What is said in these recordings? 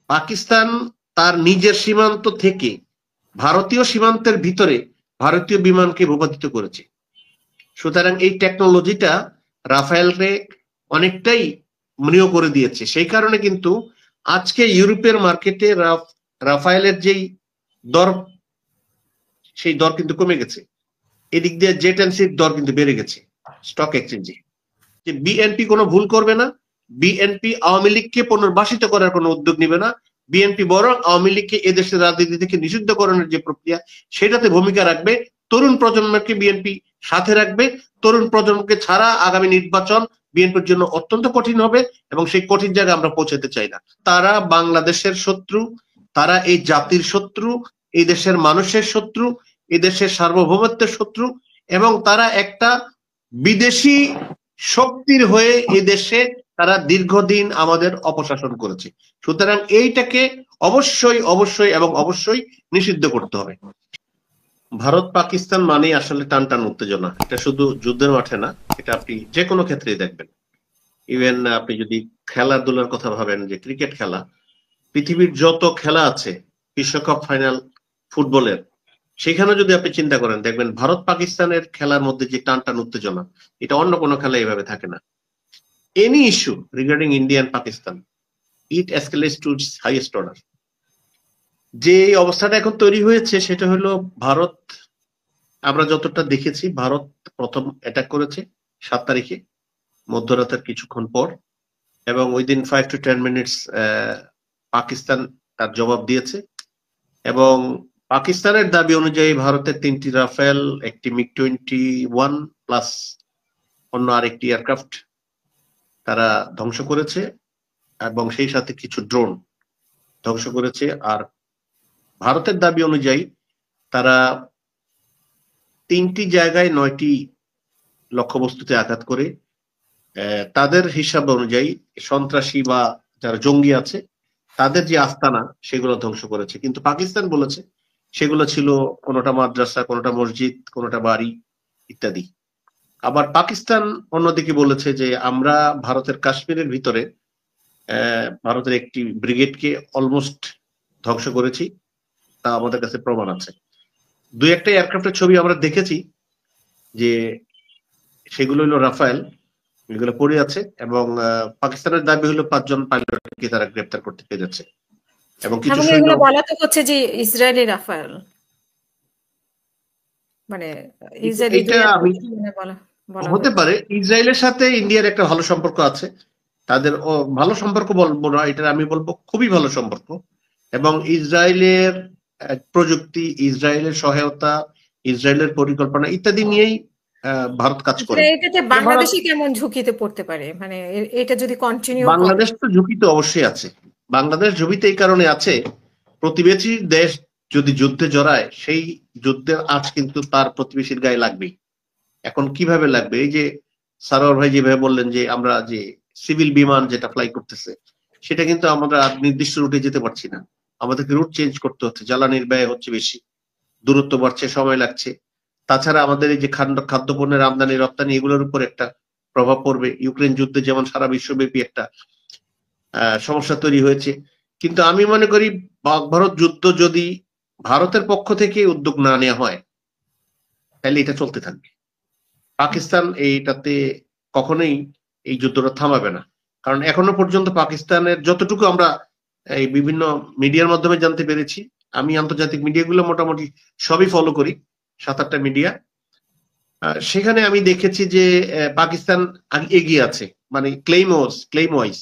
পাকিস্তান তার নিজের সীমান্ত থেকে ভারতীয় সীমান্তের ভিতরে ভারতীয় বিমানকে ভূপাতিত করেছে। সুতরাং এই টেকনোলজিটা রাফায়েলকে অনেকটাই মৃত করে দিয়েছে। সেই কারণে কিন্তু আজকে ইউরোপের মার্কেটে রাফায়েলের যেই দর, সেই দর কিন্তু কমে গেছে। এদিক দিয়ে জেট এন্ড সির দর কিন্তু বেড়ে গেছে স্টক এক্সচেঞ্জে। যে বিএনপি কোনো ভুল করবে না, বিএনপি আওয়ামী লীগকে পুনর্বাসিত করার কোনো উদ্যোগ নেবে না, বিএনপি বরং আওয়ামী লীগকে এদেশের রাজনীতি থেকে নিষিদ্ধকরণের যে প্রক্রিয়া সেটাতে ভূমিকা রাখবে। তরুণ প্রজন্মকে বিএনপি সাথে রাখবে। তরুণ প্রজন্মকে ছাড়া আগামী নির্বাচন বিএনপির জন্য অত্যন্ত কঠিন হবে এবং সেই কঠিন জায়গায় আমরা পৌঁছাতে চাই না। তারা বাংলাদেশের শত্রু, তারা এই জাতির শত্রু, এই দেশের মানুষের শত্রু, এই দেশের সার্বভৌমত্বের শত্রু, এবং তারা একটা বিদেশি শক্তির হয়ে এই দেশে তারা দীর্ঘদিন আমাদের অপশাসন করেছে। সুতরাং এইটাকে অবশ্যই অবশ্যই এবং অবশ্যই নিষিদ্ধ করতে হবে। ভারত পাকিস্তান মানে আসলে টান টান উত্তেজনা। এটা শুধু যুদ্ধের মাঠে না, এটা আপনি যে কোনো ক্ষেত্রেই দেখবেন। ইভেন আপনি যদি খেলাধুলার কথা ভাবেন, যে ক্রিকেট খেলা, পৃথিবীর যত খেলা আছে বিশ্বকাপ ফাইনাল ফুটবলের, সেখানে যদি আপনি চিন্তা করেন দেখবেন ভারত পাকিস্তানের খেলার মধ্যে যে টান টান উত্তেজনা, এটা অন্য কোনো খেলা এভাবে থাকে না। Any issue regarding India and Pakistan, it escalates to highest order. যে অবস্থাটা এখন তৈরি হয়েছে সেটা হলো, ভারত, আমরা যতটা দেখেছি, ভারত প্রথম অ্যাটাক করেছে 7 তারিখে মধ্যরাতের কিছুক্ষণ পর, এবং ওই দিন 5 to 10 মিনিটস পাকিস্তান তার জবাব দিয়েছে। এবং পাকিস্তানের দাবি অনুযায়ী ভারতের 3টি রাফেল, একটি MiG-21 প্লাস অন্য আরেকটি এয়ারক্রাফট তারা ধ্বংস করেছে, এবং সেই সাথে কিছু ড্রোন ধ্বংস করেছে। আর ভারতের দাবি অনুযায়ী তারা 3টি জায়গায় 9টি লক্ষ্যবস্তুতে আঘাত করে তাদের হিসাব অনুযায়ী সন্ত্রাসী বা যারা জঙ্গি আছে তাদের যে আস্তানা সেগুলো ধ্বংস করেছে। কিন্তু পাকিস্তান বলেছে সেগুলো ছিল কোনোটা মাদ্রাসা, কোনোটা মসজিদ, কোনোটা বাড়ি ইত্যাদি। আবার পাকিস্তান অন্যদিকে বলেছে যে আমরা ভারতের কাশ্মীরের ভিতরে ভারতের একটি ব্রিগেডকে অলমোস্ট ধ্বংস করেছি, তা আমাদের কাছে প্রমাণ আছে। 2-1টা এয়ারক্রাফটের ছবি আমরা দেখেছি, যে সেগুলো হলো রাফায়েল, এগুলো পড়ে আছে, এবং পাকিস্তানের দাবি হলো 5 জন পাইলটকে তারা গ্রেপ্তার করতে পেরেছে। এবং কিছু এগুলো বলা তো হচ্ছে যে ইসরায়েলি রাফায়েল, মানে ইসরায়েলি এইটা আমি বলা হতে হয়েছে। পারে। ইসরায়েলের সাথে ইন্ডিয়ার একটা ভালো সম্পর্ক আছে, তাদের ভালো সম্পর্ক বলবো না, এটা আমি বলবো খুবই ভালো সম্পর্ক। এবং ইসরায়েলের প্রযুক্তি, ইসরায়েলের সহায়তা, ইসরায়েলের পরিকল্পনা ইত্যাদি নিয়েই ভারত কাজ করে। এটাতে ভারত, বাংলাদেশে কেমন ঝুঁকিতে পড়তে পারে, মানে এটা যদি কন্টিনিউ করে? বাংলাদেশ তো ঝুঁকিতে অবশ্যই আছে। বাংলাদেশ ঝুঁকিতে এই কারণে আছে, প্রতিবেশী দেশ যদি যুদ্ধে জড়ায়, সেই যুদ্ধের আঁচ কিন্তু তার প্রতিবেশীর গায়ে লাগবেই। এখন কিভাবে লাগবে? এই যে সারোয়ার ভাই যেভাবে বললেন যে আমরা যে সিভিল বিমান যেটা ফ্লাই করতেছে, সেটা কিন্তু আমরা নির্দিষ্ট রুটে যেতে পারছি না, আমাদেরকে রুট চেঞ্জ করতে হচ্ছে, জ্বালানির ব্যয় হচ্ছে বেশি, দূরত্ব বাড়ছে, সময় লাগছে। তাছাড়া আমাদের এই যে খাদ্যপণ্যের আমদানি রপ্তানি, এগুলোর উপর একটা প্রভাব পড়বে। ইউক্রেন যুদ্ধে যেমন সারা বিশ্বব্যাপী একটা সমস্যা তৈরি হয়েছে। কিন্তু আমি মনে করি পাক ভারত যুদ্ধ যদি ভারতের পক্ষ থেকে উদ্যোগ না নেওয়া হয়, তাহলে এটা চলতে থাকবে। পাকিস্তান এইটাতে কখনোই এই যুদ্ধটা থামাবে না। কারণ এখনো পর্যন্ত পাকিস্তানের যতটুকু আমরা এই বিভিন্ন মিডিয়ার মাধ্যমে জানতে পেরেছি, আমি আন্তর্জাতিক মিডিয়াগুলো মোটামুটি সবই ফলো করি, 7-8টা মিডিয়া, সেখানে আমি দেখেছি যে পাকিস্তান এগিয়ে আছে, মানে ক্লেইম ওয়াইজ।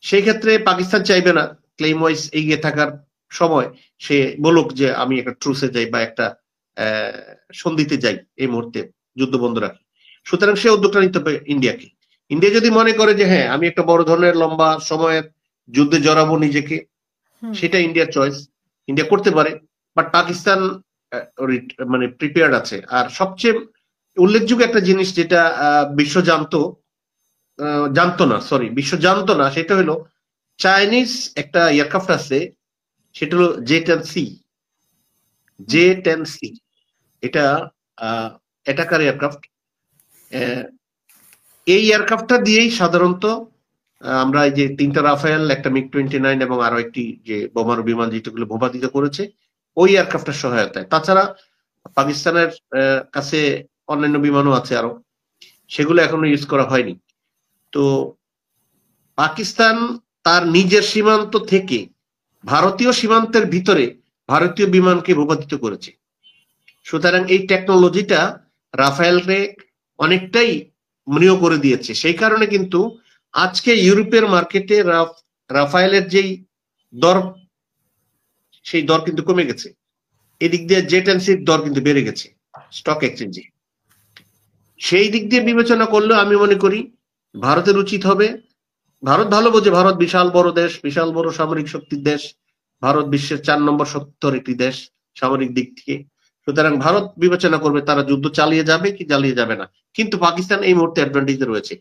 সেই ক্ষেত্রে পাকিস্তান চাইবে না ক্লেইম ওয়াইজ এগিয়ে থাকার সময় সে বলুক যে আমি একটা ট্রুসে যাই বা একটা সন্ধিতে যাই, এই মুহূর্তে যুদ্ধ বন্ধ রাখি। সুতরাং সে উদ্যোগটা নিতে হবে ইন্ডিয়াকে। ইন্ডিয়া যদি মনে করে যে হ্যাঁ আমি একটা বড় ধরনের লম্বা সময়ের যুদ্ধে জড়াবো নিজেকে, সেটা ইন্ডিয়ার চয়েস, ইন্ডিয়া করতে পারে। বাট পাকিস্তান মানে প্রিপেয়ার্ড আছে। আর সবচেয়ে উল্লেখযোগ্য একটা জিনিস যেটা বিশ্ব জানতো না, সেটা হলো চাইনিজ একটা এয়ারক্রাফট আছে, সেটা হলো জে-10C। এটা অ্যাটাকার এয়ারক্রাফট। এই এয়ারক্রাফটটা দিয়েই সাধারণত আমরা এই যে 3টা রাফায়েল, একটা মিগ-29 এবং আরো একটি যে বোমারু বিমান যেগুলো ভূপাতিত করেছে ওই এয়ারক্রাফটের সহায়তায়। তাছাড়া পাকিস্তানের কাছে অন্যান্য বিমানও আছে আরো, সেগুলো এখনো ইউজ করা হয়নি। তো পাকিস্তান তার নিজের সীমান্ত থেকে ভারতীয় সীমান্তের ভিতরে ভারতীয় বিমানকে ভূপাতিত করেছে। সুতরাং এই টেকনোলজিটা রাফায়েলকে অনেকটাই মৃত করে দিয়েছে। সেই কারণে কিন্তু আজকে ইউরোপের মার্কেটে রাফায়েলের যেই দর, সেই দর কিন্তু কমে গেছে। এদিক দিয়ে জেট এন্ড সির দর কিন্তু বেড়ে গেছে স্টক এক্সচেঞ্জে। সেই দিক দিয়ে বিবেচনা করলে আমি মনে করি ভারতের উচিত হবে, ভারত ভালো বোঝে, ভারত বিশাল বড় দেশ, বিশাল বড় সামরিক শক্তির দেশ, ভারত বিশ্বের 4 নম্বর শক্তির একটি দেশ সামরিক দিক থেকে। সুতরাং ভারত বিবেচনা করবে তারা যুদ্ধ চালিয়ে যাবে কি চালিয়ে যাবে না। কিন্তু পাকিস্তান এই মুহূর্তে অ্যাডভান্টেজে রয়েছে,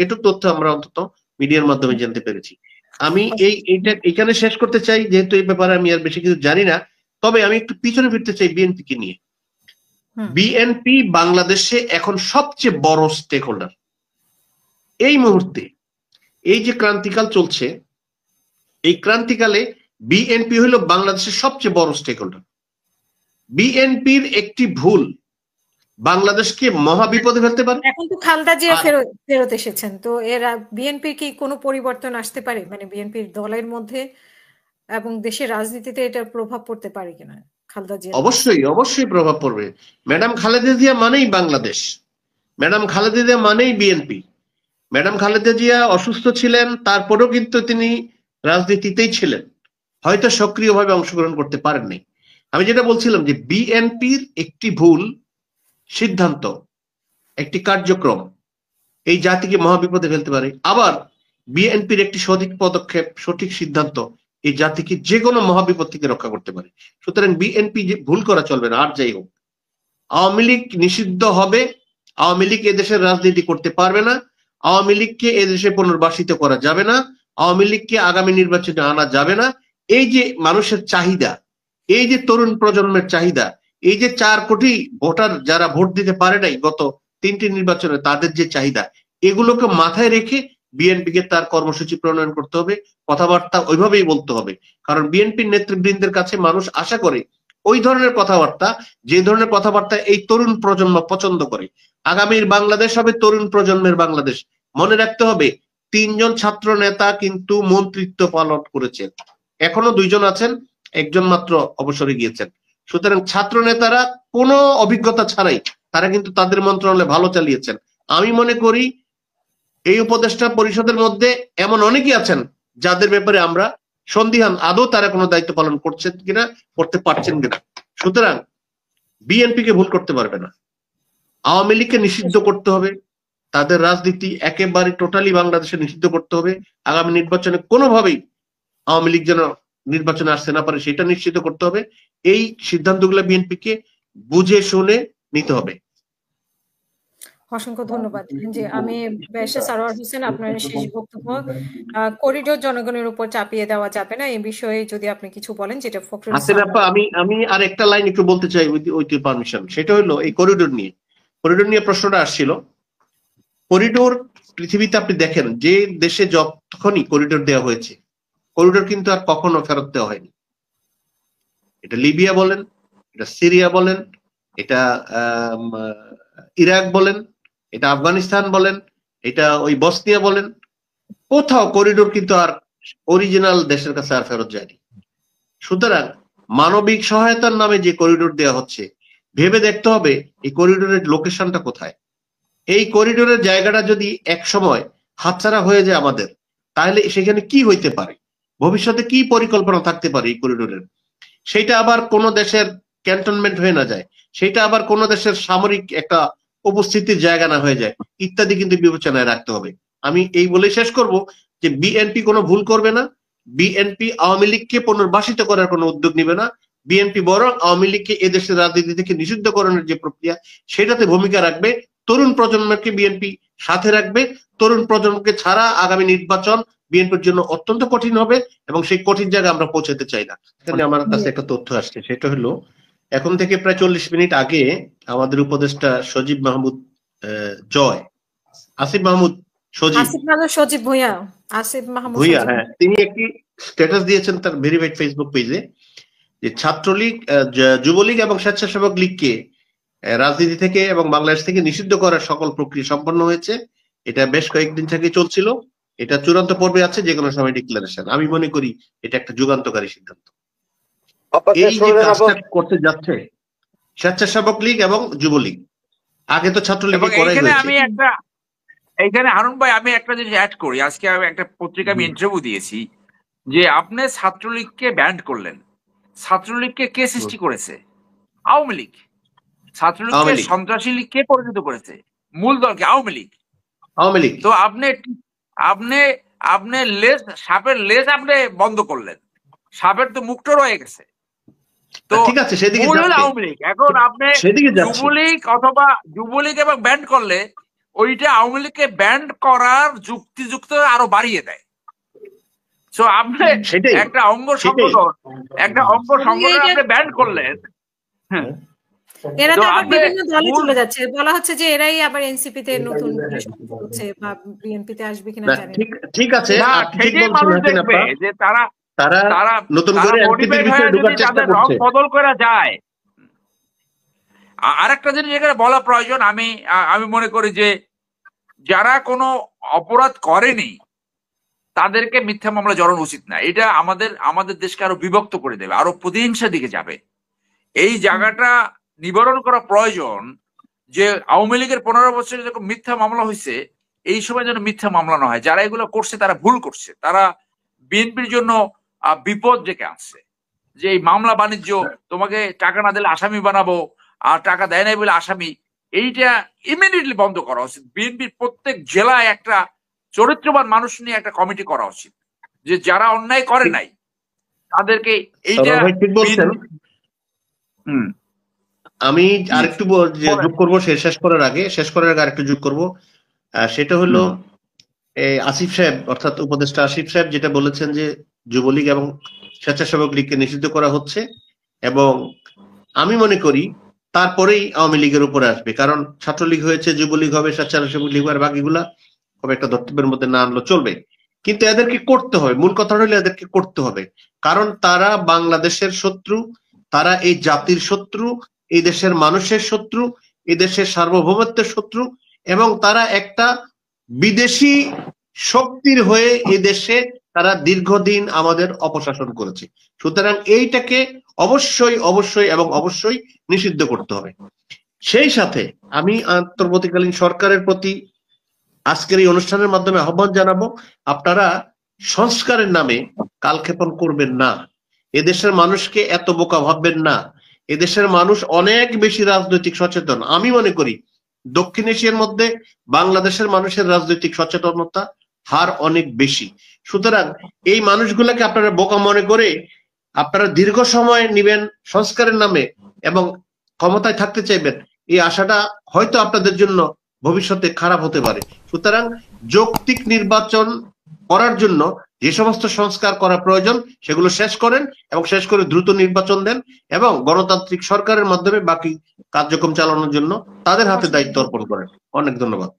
এটুক তথ্য আমরা অন্তত মিডিয়ার মাধ্যমে জানতে পেরেছি। আমি এইটা এখানে শেষ করতে চাই, যেহেতু এই ব্যাপারে আমি আর বেশি কিছু জানি না। তবে আমি একটু পিছনে ফিরতে চাই বিএনপি কে নিয়ে। বিএনপি বাংলাদেশে এখন সবচেয়ে বড় স্টেক হোল্ডার। এই মুহূর্তে এই যে ক্রান্তিকাল চলছে, এই ক্রান্তিকালে বিএনপি হলো বাংলাদেশের সবচেয়ে বড় স্টেক হোল্ডার। বিএনপির একটি ভুল বাংলাদেশকে মহা বিপদে ফেলতে পারে। এখন তো খালেদা জিয়া ফেরত এসেছেন, তো এর বিএনপির কি কোনো পরিবর্তন আসতে পারে, মানে বিএনপির দলের মধ্যে এবং দেশের রাজনীতিতে এটার প্রভাব পড়তে পারে কিনা খালেদা জিয়া? অবশ্যই প্রভাব পড়বে। ম্যাডাম খালেদা জিয়া মানেই বাংলাদেশ, ম্যাডাম খালেদা জিয়া মানেই বিএনপি। ম্যাডাম খালেদা জিয়া অসুস্থ ছিলেন, তারপরেও কিন্তু তিনি রাজনীতিতেই ছিলেন, হয়তো সক্রিয়ভাবে অংশগ্রহণ করতে পারেননি। আমি যেটা বলছিলাম যে বিএনপির একটি ভুল সিদ্ধান্ত, একটি কার্যক্রম এই জাতিকে মহাবিপদে ফেলতে পারে। আবার বিএনপির একটি সঠিক পদক্ষেপ, সঠিক সিদ্ধান্ত এই জাতিকে যে কোনো মহাবিপদ থেকে রক্ষা করতে পারে। সুতরাং বিএনপি ভুল করা চলবে না। আর যাই হোক, আওয়ামী লীগ নিষিদ্ধ হবে, আওয়ামী লীগ এদেশের রাজনীতি করতে পারবে না, আওয়ামী লীগকে এদেশে পুনর্বাসিত করা যাবে না, আওয়ামী লীগকে আগামী নির্বাচনে আনা যাবে না। এই যে মানুষের চাহিদা, এই যে তরুণ প্রজন্মের চাহিদা, এই যে 4 কোটি ভোটার যারা ভোট দিতে পারে নাই গত 3টি নির্বাচনে, তাদের যে চাহিদা, এগুলোকে মাথায় রেখে বিএনপিকে তার কর্মসূচি প্রণয়ন করতে হবে, কথাবার্তা ওইভাবেই বলতে হবে। কারণ বিএনপির নেতৃবৃন্দের কাছে মানুষ আশা করে ওই ধরনের কথাবার্তা, যে ধরনের কথাবার্তা এই তরুণ প্রজন্ম পছন্দ করে। আগামীর বাংলাদেশ হবে তরুণ প্রজন্মের বাংলাদেশ। মনে রাখতে হবে 3 জন ছাত্র নেতা কিন্তু মন্ত্রিত্ব পালন করেছেন, এখনো 2 জন আছেন, 1 জন মাত্র অবসরে গিয়েছেন। সুতরাং ছাত্র নেতারা কোনো অভিজ্ঞতা ছাড়াই তারা কিন্তু তাদের মন্ত্রণালয় ভালো চালিয়েছেন। আমি মনে করি এই উপদেষ্টা পরিষদের মধ্যে এমন অনেকেই আছেন যাদের ব্যাপারে আমরা সন্দিহান আদৌ তারা কোনো দায়িত্ব পালন করছেন কিনা, করতে পারছেন কিনা। সুতরাং বিএনপি কে ভুল করতে পারবে না। আওয়ামী লীগকে নিষিদ্ধ করতে হবে, তাদের রাজনীতি একেবারে টোটালি বাংলাদেশে নিষিদ্ধ করতে হবে। আগামী নির্বাচনে কোনোভাবেই আওয়ামী লীগ যেন নির্বাচনে আসতে না পারে সেটা নিশ্চিত করতে হবে। এই সিদ্ধান্তগুলো বিএনপি কে বুঝে শুনে নিতে হবে। অসংখ্য ধন্যবাদ। যে আমি ব্যারিস্টার সারোয়ার হোসেন, আপনার শেষ বক্তব্য। করিডোর জনগণের উপর চাপিয়ে দেওয়া যাবে না, এই বিষয়ে যদি আপনি কিছু বলেন। যেটা ফখরুল আমি আর একটা লাইন একটু বলতে চাই উইথ পারমিশন। সেটা হলো এই করিডোর নিয়ে প্রশ্নটা আসছিল। করিডোর পৃথিবীতে আপনি দেখেন যে দেশে যতক্ষণই করিডোর দেওয়া হয়েছে, করিডোর কিন্তু আর কখনো ফেরত দেওয়া হয়নি। এটা লিবিয়া বলেন, এটা সিরিয়া বলেন, এটা ইরাক বলেন, এটা আফগানিস্তান বলেন, এটা ওই বসনিয়া বলেন, কোথাও করিডোর কিন্তু আর অরিজিনাল দেশের কাছে আর ফেরত যায়নি। সুতরাং মানবিক সহায়তার নামে যে করিডোর দেওয়া হচ্ছে, ভেবে দেখতে হবে এই করিডোরের লোকেশনটা কোথায়। এই করিডোরের জায়গাটা যদি এক সময় হাতছাড়া হয়ে যায় আমাদের, তাহলে সেখানে কি হইতে পারে, ভবিষ্যতে কি পরিকল্পনা থাকতে পারে এই করিডোরের, সেটা আবার কোন দেশের ক্যান্টনমেন্ট হয়ে না যায়, সেটা আবার কোন দেশের সামরিক একটা উপস্থিতির জায়গা না হয়ে যায়, ইত্যাদি কিন্তু বিবেচনায় রাখতে হবে। আমি এই বলে শেষ করব যে বিএনপি কোনো ভুল করবে না, বিএনপি আওয়ামী লীগকে পুনর্বাসিত করার কোনো উদ্যোগ নিবে না, বিএনপি বরং আওয়ামী লীগকে এদেশের রাজনীতি থেকে নিষিদ্ধকরণের যে প্রক্রিয়া সেটাতে ভূমিকা রাখবে। তরুণ প্রজন্মকে বিএনপি সাথে রাখবে। তরুণ প্রজন্মকে ছাড়া আগামী নির্বাচন বিএনপির জন্য অত্যন্ত কঠিন হবে এবং সেই কঠিন জায়গায় আমরা পৌঁছাতে চাই না। আমার কাছে একটা তথ্য আসছে, সেটা হলো এখন থেকে প্রায় 40 মিনিট আগে আমাদের উপদেষ্টা সজীব মাহমুদ জয়, আসিফ মাহমুদ সজীব সজীব ভুঁইয়া, আসিফ মাহমুদ ভুঁইয়া, সজীব। হ্যাঁ, তিনি একটি স্ট্যাটাস দিয়েছেন তার ভেরিফাইড ফেসবুক পেজে যে ছাত্রলীগ, যুবলীগ এবং স্বেচ্ছাসেবক লীগকে রাজনীতি থেকে এবং বাংলাদেশ থেকে নিষিদ্ধ করার সকল প্রক্রিয়া সম্পন্ন হয়েছে। এটা বেশ কয়েকদিন থেকে চলছিল, এটা চূড়ান্ত পর্বে আছে, যে কোনো সময় ডিক্লারেশন। আমি মনে করি এটা একটা যুগান্তকারী সিদ্ধান্ত। এই যে কাজটা করতে যাচ্ছে স্বেচ্ছাসেবক লীগ এবং যুবলীগ, আগে তো ছাত্রলীগ করাই হয়েছে। আমি একটা এইখানে হারুন ভাই আমি একটা জিনিস অ্যাড করি। আজকে আমি একটা পত্রিকা আমি ইন্টারভিউ দিয়েছি যে আপনি ছাত্রলীগকে ব্যান্ড করলেন, ছাত্রলীগকে কে সৃষ্টি করেছে? আওয়ামী লীগ। ছাত্রলীগকে সন্ত্রাসী লীগ কে পরিণত করেছে? মূল দলকে আওয়ামী লীগ। তো আপনি লেজ, সাপের লেজ আপনি বন্ধ করলেন, সাপের তো মুখটা রয়ে গেছে। তো ঠিক আছে, সেদিকে আওয়ামী লীগ। এখন আপনি যুবলীগ অথবা যুবলীগ এবং ব্যান্ড করলে ওইটা আওয়ামী লীগকে ব্যান্ড করার যুক্তিযুক্ত আরো বাড়িয়ে দেয়। সো আপনি একটা অঙ্গ সংগঠন আপনি ব্যান্ড করলেন, এরা তো আবার বিভিন্ন দলে চলে যাচ্ছে, বলা হচ্ছে যে এরাই আবার এনসিপি তে নতুন হচ্ছে বা বিএনপি তে আসবে কিনা জানি না। ঠিক আছে, মানুষ দেখবে যে তারা নতুন করে এনসিপির ভিতরে ঢোকার চেষ্টা করছে, বদল করা যায়। আরেকটা জিনিস এখানে বলা প্রয়োজন, আমি মনে করি যে যারা কোনো অপরাধ করেনি তাদেরকে মিথ্যা মামলা জড়ানো উচিত না। এটা আমাদের দেশকে আরো বিভক্ত করে দেবে, আরো প্রতিহিংসার দিকে যাবে। এই জায়গাটা নিবারণ করা প্রয়োজন যে আওয়ামী লীগের 15 বছরে যখন মিথ্যা মামলা হয়েছে, এই সময় যেন মিথ্যা মামলা না হয়। যারা এগুলো করছে তারা ভুল করছে, তারা বিএনপির জন্য বিপদ ডেকে আনছে। যে এই মামলা বাণিজ্য, তোমাকে টাকা না দিলে আসামি বানাবো, আর টাকা দেয় নাই বলে আসামি, এইটা ইমিডিয়েটলি বন্ধ করা উচিত। বিএনপির প্রত্যেক জেলায় একটা চরিত্রবান মানুষ নিয়ে একটা কমিটি করা উচিত, যে যারা অন্যায় করে নাই তাদেরকে এইটা। আমি আরেকটু যোগ করবো শেষ করার আগে আরেকটু যোগ করবো, সেটা হলো আসিফ সাহেব, অর্থাৎ উপদেষ্টা আসিফ সাহেব যেটা বলেছেন যে যুবলীগ এবং স্বেচ্ছাসেবক লীগকে নিষিদ্ধ করা হচ্ছে, এবং আমি মনে করি তারপরেই আওয়ামী লীগের উপরে আসবে। কারণ ছাত্রলীগ হয়েছে, যুবলীগ হবে, স্বেচ্ছাসেবক লীগ আর বাকিগুলা খুব একটা ধর্তব্যের মধ্যে না আনলেও চলবে। কিন্তু এদেরকে করতে হবে, মূল কথা হলো এদেরকে করতে হবে, কারণ তারা বাংলাদেশের শত্রু, তারা এই জাতির শত্রু, এই দেশের মানুষের শত্রু, এই দেশের সার্বভৌমত্বের শত্রু, এবং তারা একটা বিদেশি শক্তির হয়ে এই দেশে তারা দীর্ঘদিন আমাদের অপশাসন করেছে। সুতরাং এইটাকে অবশ্যই নিষিদ্ধ করতে হবে। সেই সাথে আমি অন্তর্বর্তীকালীন সরকারের প্রতি আজকের এই অনুষ্ঠানের মাধ্যমে আহ্বান জানাবো, আপনারা সংস্কারের নামে কালক্ষেপণ করবেন না, এদেশের মানুষকে এত বোকা ভাববেন না। এদেশের মানুষ অনেক বেশি রাজনৈতিক সচেতন। আমি মনে করি দক্ষিণ এশিয়ার মধ্যে বাংলাদেশের মানুষের রাজনৈতিক সচেতনতা হার অনেক বেশি। সুতরাং এই মানুষগুলোকে আপনারা বোকা মনে করে আপনারা দীর্ঘ সময় নিবেন সংস্কারের নামে এবং ক্ষমতায় থাকতে চাইবেন, এই আশাটা হয়তো আপনাদের জন্য ভবিষ্যতে খারাপ হতে পারে। সুতরাং যৌক্তিক নির্বাচন করার জন্য যে সমস্ত সংস্কার করা প্রয়োজন সেগুলো শেষ করেন, এবং শেষ করে দ্রুত নির্বাচন দেন, এবং গণতান্ত্রিক সরকারের মাধ্যমে বাকি কার্যক্রম চালানোর জন্য তাদের হাতে দায়িত্ব অর্পণ করেন। অনেক ধন্যবাদ।